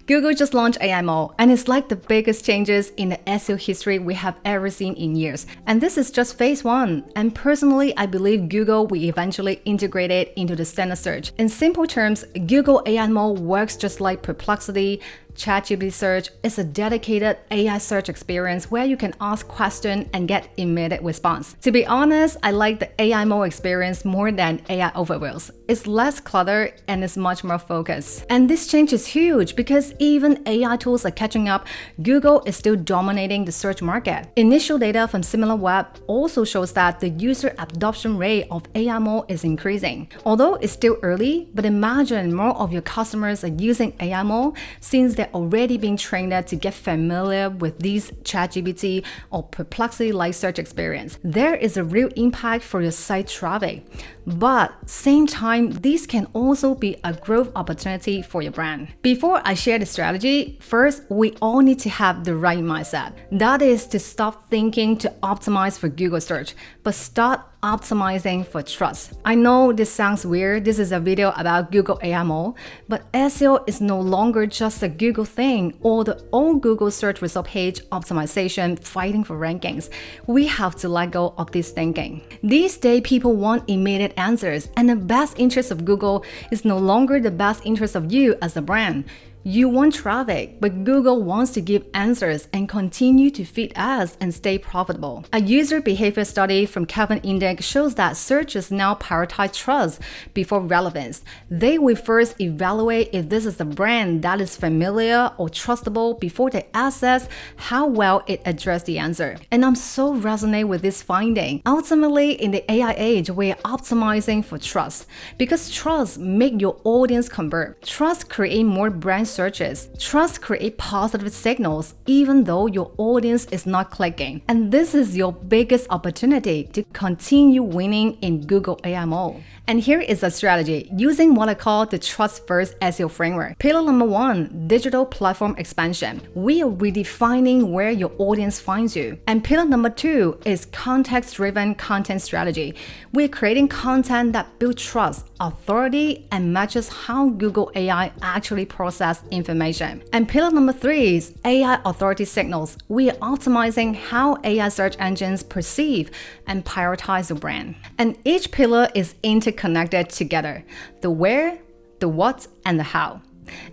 Google just launched AI Mode, and it's like the biggest changes in the SEO history we have ever seen in years. And this is just phase 1. And personally, I believe Google will eventually integrate it into the standard search. In simple terms, Google AI Mode works just like Perplexity, ChatGPT search is a dedicated AI search experience where you can ask questions and get immediate response. To be honest, I like the AI mode experience more than AI overviews. It's less cluttered and it's much more focused. And this change is huge because even AI tools are catching up. Google is still dominating the search market. Initial data from SimilarWeb also shows that the user adoption rate of AI mode is increasing. Although it's still early, but imagine more of your customers are using AI mode since they're already being trained to get familiar with these ChatGPT or Perplexity-like search experience. There is a real impact for your site traffic. But same time, this can also be a growth opportunity for your brand. Before I share the strategy, first, we all need to have the right mindset. That is to stop thinking to optimize for Google search, but start optimizing for trust. I know this sounds weird. This is a video about Google AI Mode, but SEO is no longer just a Google thing or the old Google search result page optimization fighting for rankings. We have to let go of this thinking. These days, people want immediate answers, and the best interest of Google is no longer the best interest of you as a brand. You want traffic, but Google wants to give answers and continue to feed ads and stay profitable. A user behavior study from Kevin Index shows that searchers now prioritize trust before relevance. They will first evaluate if this is a brand that is familiar or trustable before they assess how well it addressed the answer. And I'm so resonate with this finding. Ultimately, in the AI age, we're optimizing for trust because trust makes your audience convert. Trust creates more brand searches. Trust create positive signals even though your audience is not clicking. And this is your biggest opportunity to continue winning in Google AI Mode. And here is a strategy using what I call the Trust First SEO framework. Pillar number 1, digital platform expansion. We are redefining where your audience finds you. And pillar number 2 is context-driven content strategy. We're creating content that builds trust, authority, and matches how Google AI actually processes information. And pillar number 3 is AI authority signals. We are optimizing how AI search engines perceive and prioritize your brand. And each pillar is interconnected together: the where, the what, and the how.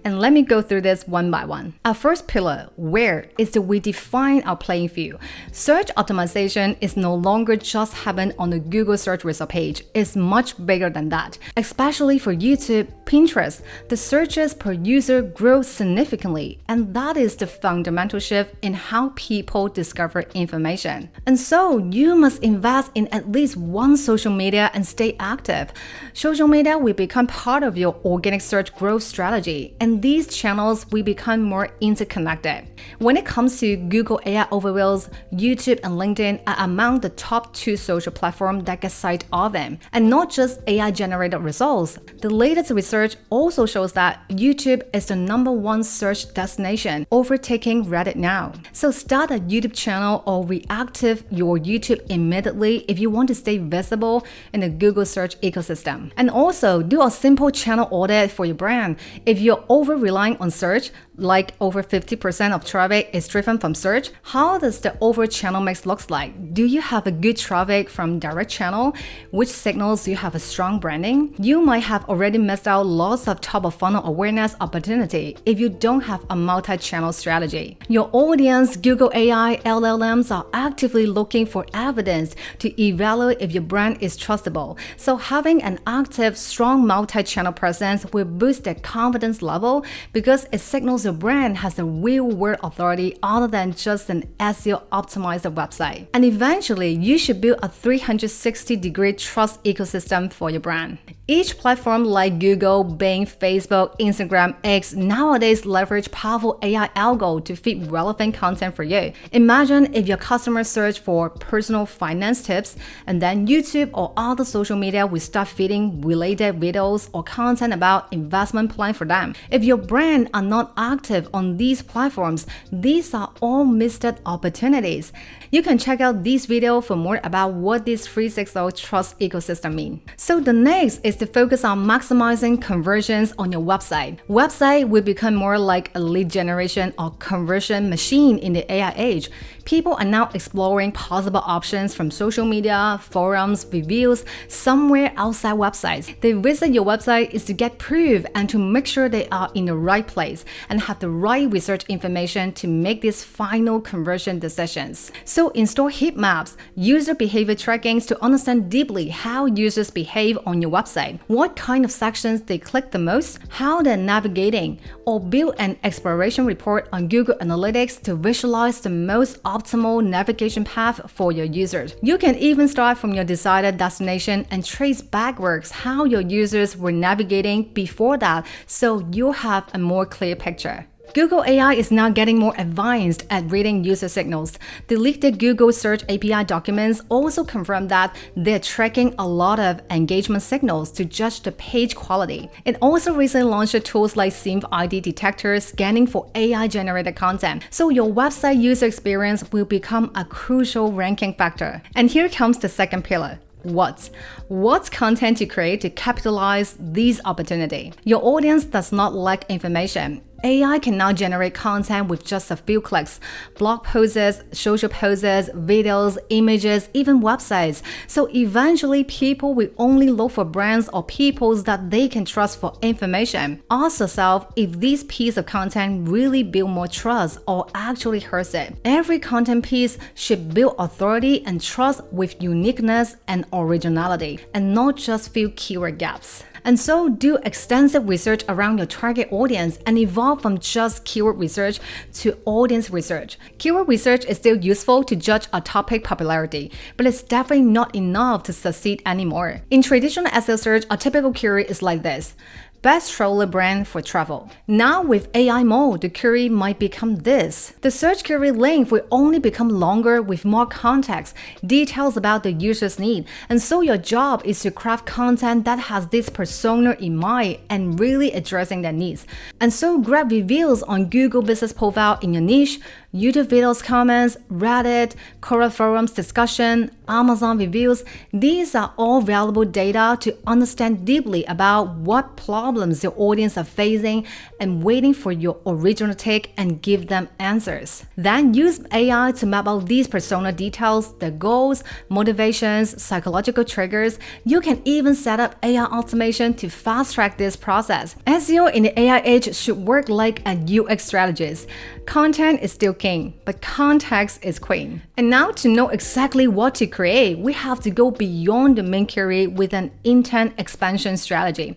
And let me go through this one by one. Our first pillar, where, is to redefine our playing field. Search optimization is no longer just happen on the Google search result page. It's much bigger than that. Especially for YouTube, Pinterest, the searches per user grow significantly, and that is the fundamental shift in how people discover information. And so you must invest in at least one social media and stay active. Social media will become part of your organic search growth strategy, and these channels will become more interconnected. When it comes to Google AI overviews, YouTube and LinkedIn are among the top 2 social platforms that get cited often, and not just AI-generated results. The latest research also shows that YouTube is the number 1 search destination, overtaking Reddit now. So start a YouTube channel or reactive your YouTube immediately if you want to stay visible in the Google search ecosystem. And also do a simple channel audit for your brand. If you're over-relying on search, like over 50% of traffic is driven from search, how does the overall channel mix looks like? Do you have a good traffic from direct channel? Which signals you have a strong branding? You might have already missed out lots of top-of-funnel awareness opportunity if you don't have a multi-channel strategy. Your audience, Google AI, LLMs are actively looking for evidence to evaluate if your brand is trustable. So having an active, strong multi-channel presence will boost their confidence level because it signals your brand has a real-world authority other than just an SEO optimized website. And eventually, you should build a 360-degree trust ecosystem for your brand. Each platform like Google, Bing, Facebook, Instagram, X nowadays leverage powerful AI algo to feed relevant content for you. Imagine if your customers search for personal finance tips, and then YouTube or other social media will start feeding related videos or content about investment plan for them. If your brand are not active on these platforms, these are all missed opportunities. You can check out this video for more about what this 360 trust ecosystem means. So the next is to focus on maximizing conversions on your website. Website will become more like a lead generation or conversion machine in the AI age. People are now exploring possible options from social media, forums, reviews, somewhere outside websites. They visit your website is to get proof and to make sure they are in the right place and have the right research information to make these final conversion decisions. So install heat maps, user behavior trackings to understand deeply how users behave on your website, what kind of sections they click the most, how they're navigating, or build an exploration report on Google Analytics to visualize the most optimal navigation path for your users. You can even start from your desired destination and trace backwards how your users were navigating before that, so you'll have a more clear picture. Google AI is now getting more advanced at reading user signals. The leaked Google Search API documents also confirm that they're tracking a lot of engagement signals to judge the page quality. It also recently launched tools like Synth ID detector scanning for AI-generated content, so your website user experience will become a crucial ranking factor. And here comes the second pillar. What's content to create to capitalize this opportunity? Your audience does not lack information. AI can now generate content with just a few clicks. Blog posts, social posts, videos, images, even websites. So eventually people will only look for brands or people that they can trust for information. Ask yourself if this piece of content really build more trust or actually hurts it. Every content piece should build authority and trust with uniqueness and originality, and not just fill keyword gaps. And so do extensive research around your target audience and evolve from just keyword research to audience research. Keyword research is still useful to judge a topic popularity, but it's definitely not enough to succeed anymore. In traditional SEO search, a typical query is like this: best stroller brand for travel. Now with AI mode, the query might become this. The search query length will only become longer with more context, details about the user's need. And so your job is to craft content that has this persona in mind and really addressing their needs. And so grab reviews on Google Business Profile in your niche, YouTube videos comments, Reddit, Quora forums discussion, Amazon reviews. These are all valuable data to understand deeply about what problems your audience are facing and waiting for your original take and give them answers. Then use AI to map out these persona details, their goals, motivations, psychological triggers. You can even set up AI automation to fast track this process. SEO in the AI age should work like a UX strategist. Content is still king, but context is queen. And now to know exactly what to create, we have to go beyond the main query with an intent expansion strategy.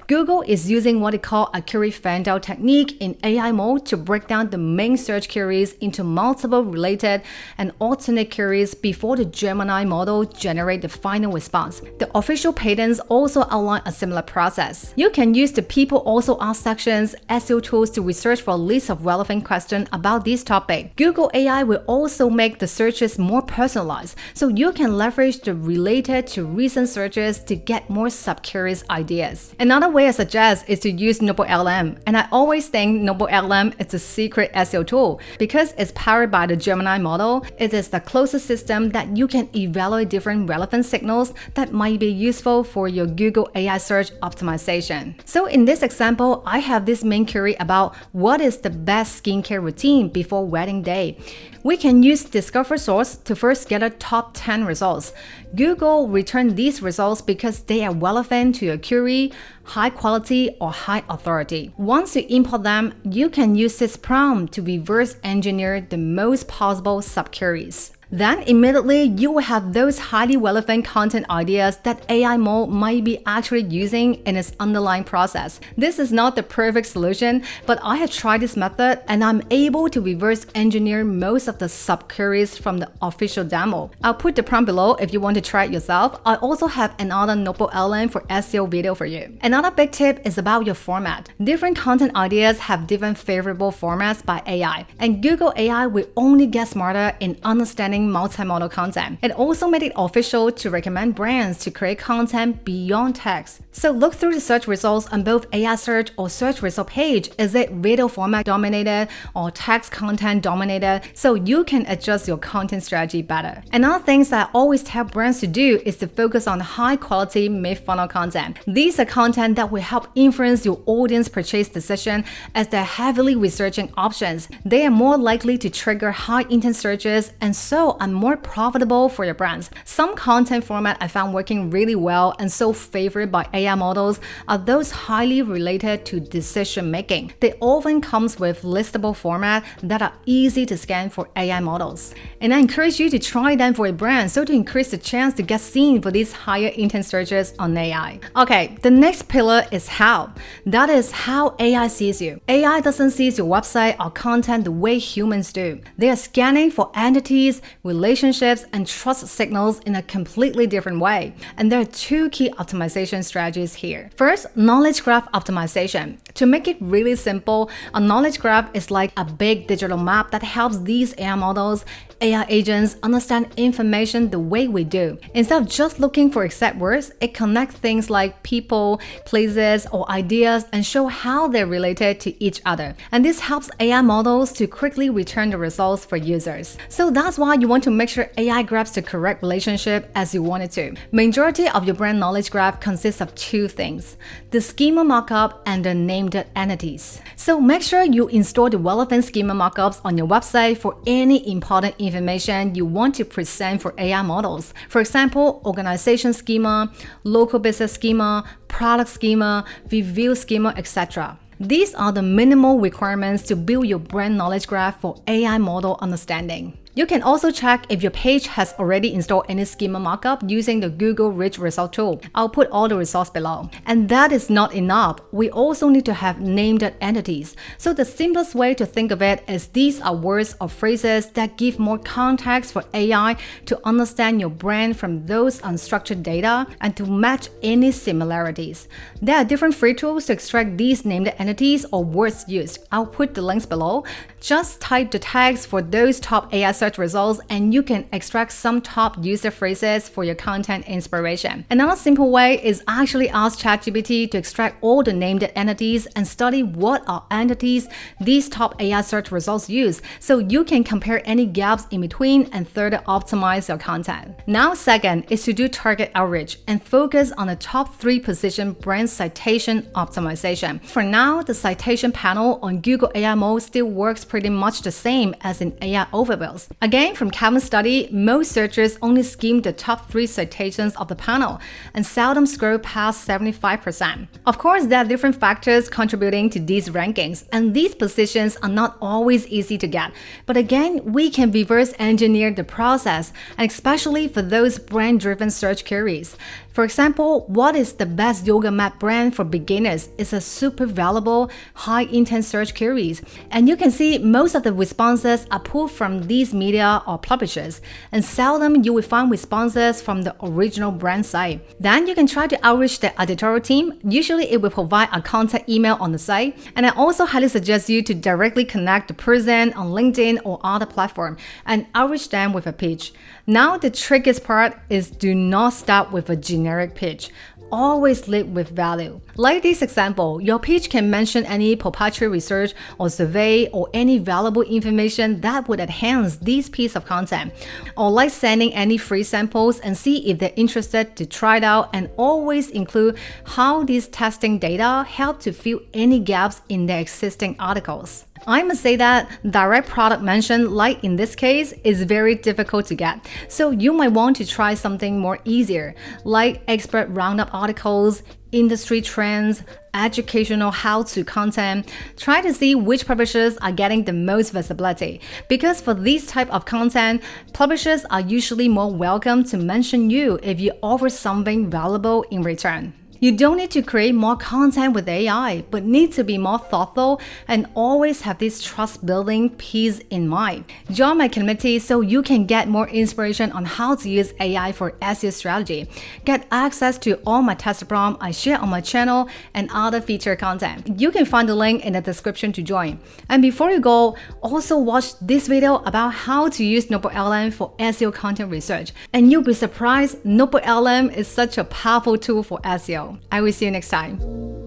Google is using what they call a query fan-out technique in AI mode to break down the main search queries into multiple related and alternate queries before the Gemini model generate the final response. The official patents also outline a similar process. You can use the people also ask sections SEO tools to research for a list of relevant questions about this topic. Google AI will also make the searches more personalized, so you can leverage the related to recent searches to get more sub-queries ideas. Another way I suggest is to use NotebookLM, and I always think NotebookLM is a secret SEO tool because it's powered by the Gemini model. It is the closest system that you can evaluate different relevant signals that might be useful for your Google AI search optimization. So in this example, I have this main query about what is the best skincare routine before wedding day. We can use Discover Source to first get a top 10 results. Google return these results because they are relevant to your query, high quality or high authority. Once you import them, you can use this prompt to reverse engineer the most possible sub-queries. Then immediately you will have those highly relevant content ideas that AI mode might be actually using in its underlying process. This is not the perfect solution, but I have tried this method and I'm able to reverse engineer most of the sub-queries from the official demo. I'll put the prompt below if you want to try it yourself. I also have another NotebookLM for SEO video for you. Another big tip is about your format. Different content ideas have different favorable formats by AI, and Google AI will only get smarter in understanding stunning multimodal content. It also made it official to recommend brands to create content beyond text. So look through the search results on both AI search or search result page. Is it video format dominated or text content dominated? So you can adjust your content strategy better. Another thing that I always tell brands to do is to focus on high quality mid-funnel content. These are content that will help influence your audience purchase decision as they're heavily researching options. They are more likely to trigger high intent searches and so are more profitable for your brands. Some content format I found working really well and so favored by AI models are those highly related to decision making. They often comes with listable format that are easy to scan for AI models. And I encourage you to try them for a brand so to increase the chance to get seen for these higher intent searches on AI. Okay, the next pillar is how. That is how AI sees you. AI doesn't see your website or content the way humans do. They are scanning for entities, relationships, and trust signals in a completely different way. And there are two key optimization strategies here. First, knowledge graph optimization. To make it really simple, a knowledge graph is like a big digital map that helps these AI models, AI agents understand information the way we do. Instead of just looking for exact words, it connects things like people, places, or ideas and show how they're related to each other. And this helps AI models to quickly return the results for users. So that's why you want to make sure AI grabs the correct relationship as you want it to. Majority of your brand knowledge graph consists of two things: the schema markup and the named entities. So make sure you install the relevant schema markups on your website for any important information you want to present for AI models. For example, organization schema, local business schema, product schema, review schema, etc. These are the minimal requirements to build your brand knowledge graph for AI model understanding. You can also check if your page has already installed any schema markup using the Google Rich Result tool. I'll put all the results below. And that is not enough. We also need to have named entities. So the simplest way to think of it is these are words or phrases that give more context for AI to understand your brand from those unstructured data and to match any similarities. There are different free tools to extract these named entities or words used. I'll put the links below. Just type the tags for those top AI search results and you can extract some top user phrases for your content inspiration. Another simple way is actually ask ChatGPT to extract all the named entities and study what are entities these top AI search results use, so you can compare any gaps in between and further optimize your content. Now, second is to do target outreach and focus on the top 3 position brand citation optimization. For now, the citation panel on Google AI mode still works pretty much the same as in AI overviews. Again, from Kevin's study, most searchers only skim the top 3 citations of the panel and seldom scroll past 75%. Of course, there are different factors contributing to these rankings, and these positions are not always easy to get. But again, we can reverse engineer the process, and especially for those brand-driven search queries. For example, what is the best yoga mat brand for beginners is a super valuable, high-intent search queries. And you can see most of the responses are pulled from these media or publishers, and seldom you will find responses from the original brand site. Then you can try to outreach the editorial team. Usually it will provide a contact email on the site. And I also highly suggest you to directly connect the person on LinkedIn or other platform and outreach them with a pitch. Now the trickiest part is do not start with a generic pitch. Always lead with value. Like this example, your pitch can mention any proprietary research or survey or any valuable information that would enhance this piece of content. Or like sending any free samples and see if they're interested to try it out, and always include how these testing data help to fill any gaps in their existing articles. I must say that direct product mention, like in this case, is very difficult to get. So you might want to try something more easier, like expert roundup articles, industry trends, educational how-to content. Try to see which publishers are getting the most visibility. Because for this type of content, publishers are usually more welcome to mention you if you offer something valuable in return. You don't need to create more content with AI, but need to be more thoughtful and always have this trust-building piece in mind. Join my community so you can get more inspiration on how to use AI for SEO strategy. Get access to all my test prompts I share on my channel and other feature content. You can find the link in the description to join. And before you go, also watch this video about how to use NotebookLM for SEO content research. And you'll be surprised, NotebookLM is such a powerful tool for SEO. I will see you next time.